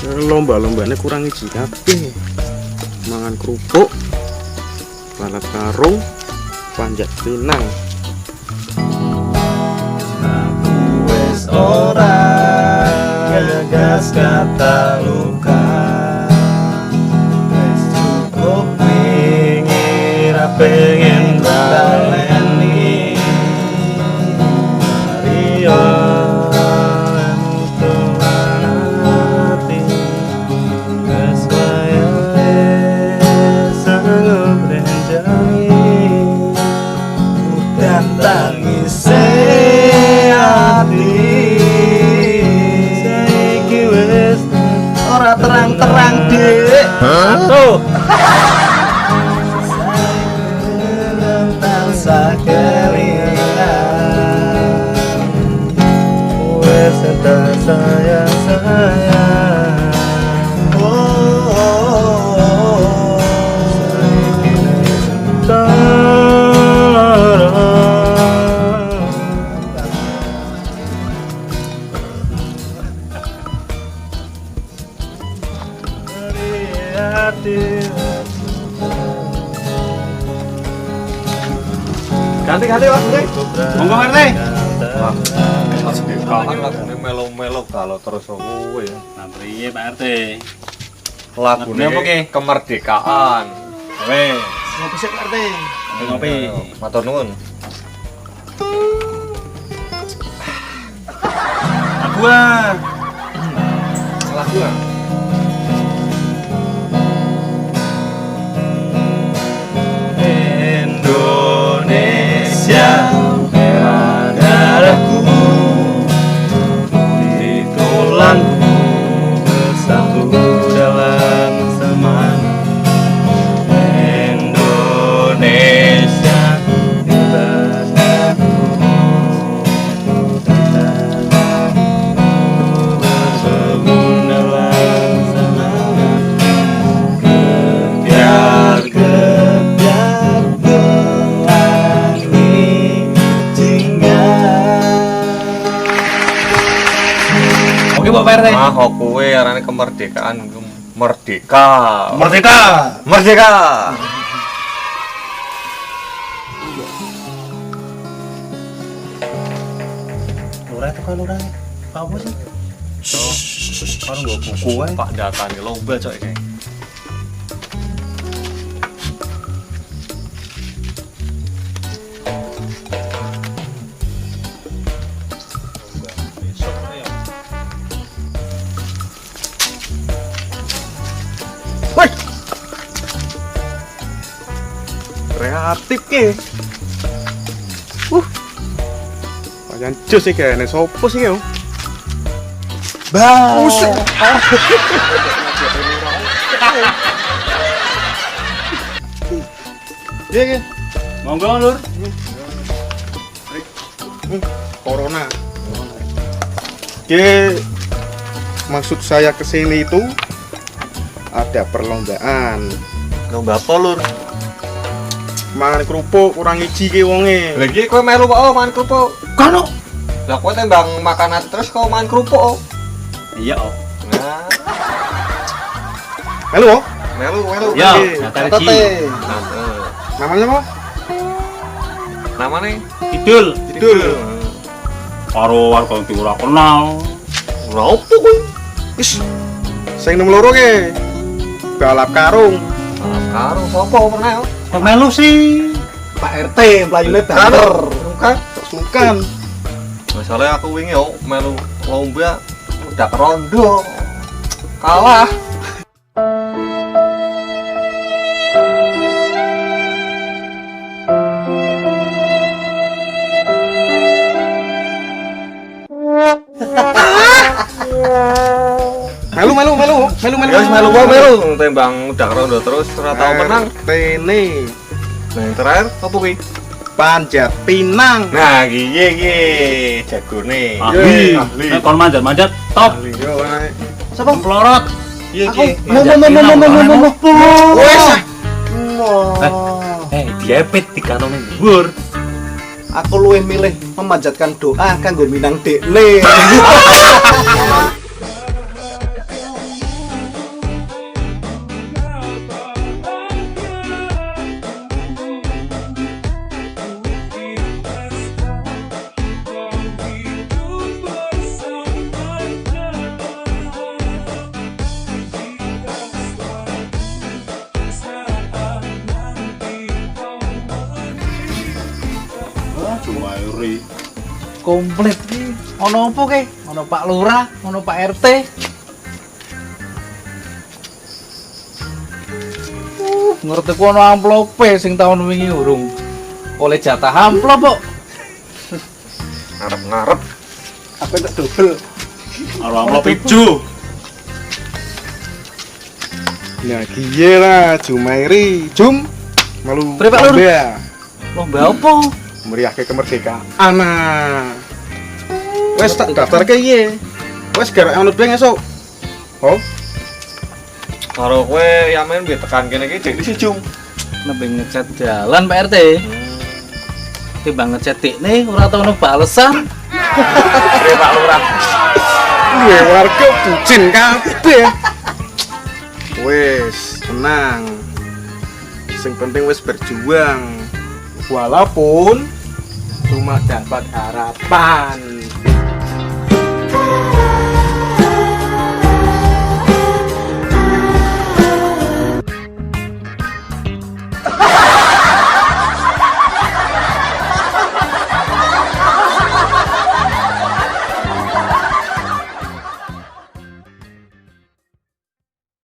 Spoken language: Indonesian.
Lomba-lombanya kurang iji kabeh. Mangan kerupuk, balap karung, panjat pinang. Wes ora gagas kata luka, wes cukup wingi ra pengen baleni. Mario hati wes wayahe sanggup renjani bukan tangis hati. Saiki wis ora terang-terang dik. Tuh. Tansah kelingan wis tak sayang. Saiki wis Ganti Mas. Monggo Mas. Kapan lagune melo-melo kalau terus kowe ya. Nah, priye Pak RT? Lagune apa ki? Kemerdekaan. Wes. Ngopi sik Pak RT. Ngopi. Matur nuwun. Gua. Lagu ah. Indonesia merah darahku, di tulangku bersatu dalam semangat. Indonesia bebas aku, bersatu dalam semangat. Kebiar pelangi jingga. Oke, Pak RT. Ah, kok kowe arane kemerdekaan merdeka. Merdeka. Merdeka. Lurah itu kan lurah. Apa sih? Kan nggo buku wae. Pak datane lomba cok iki. Woi. Kreatif ki. Pajan jus iki kene sopo sih yo? Bus. Iya, Monggo, Lur. Corona. Oke, maksud saya kesini itu ada perlombaan. Lomba apa, Lur? Mangan kerupuk kurang iji ki wonge. Lha iki kowe melu kok mangan kerupuk. Kono. Lah kowe tembang makanan terus kok mangan kerupuk. Iya, Oh. Nah, Halo, Wo. melu. Ya, Oke, Natal catet Ji. deh. Nah, Namanya apa? namanya Kidul. Kidul. Karo warga iki ora kenal. Ora opo kowe? Wis. Sing nomor loro ke. Balap karung. Karo sapa pernah yo? Pemelu sih. Pak RT, pelayune banter. Kan Sungkan. masalahnya aku wingi yo melu lomba udah rondo. Kalah. Ya wis melu wae melu tembang udah rondo terus ora tau menang. Tene Nah, yang terakhir apa kuwi? panjat pinang. Nah, iki jagone. Ahli. Ahli. Nek kon manjat-manjat top. Yo wae. Sapa pelorot? Iya, Aku Ki. mau. Wes ah. Diepit di kantong dhuwur. Aku luwih milih memanjatkan doa kanggo minang dekne. Jumairi. Komplit ki. Ono apa ke? Ono Pak Lurah, ono Pak RT. Ngerti ku ono amplope sing tahun wingi urung oleh jatah amplop kok. Ngarep-ngarep. Aku entuk double. Karo amplop ijo. Nah, kiye lah Jumairi, Jum. Melu. Pri, Pak Lur. lomba ya. Lomba apa? Meriahke kemerdekaan. Wes tak daftar ke iye. Wes garek anu beng esuk. Oh, Karo kowe yamen biar tekan kene iki jadi si Jum. Lebih ngecat jalan Pak RT. Timbang ngecat dekne ora tau ono balesan. Oke Pak Lurah. duwe warga bucin kabeh. Wes, tenang. Sing penting wis berjuang. Walaupun cuma dapat harapan.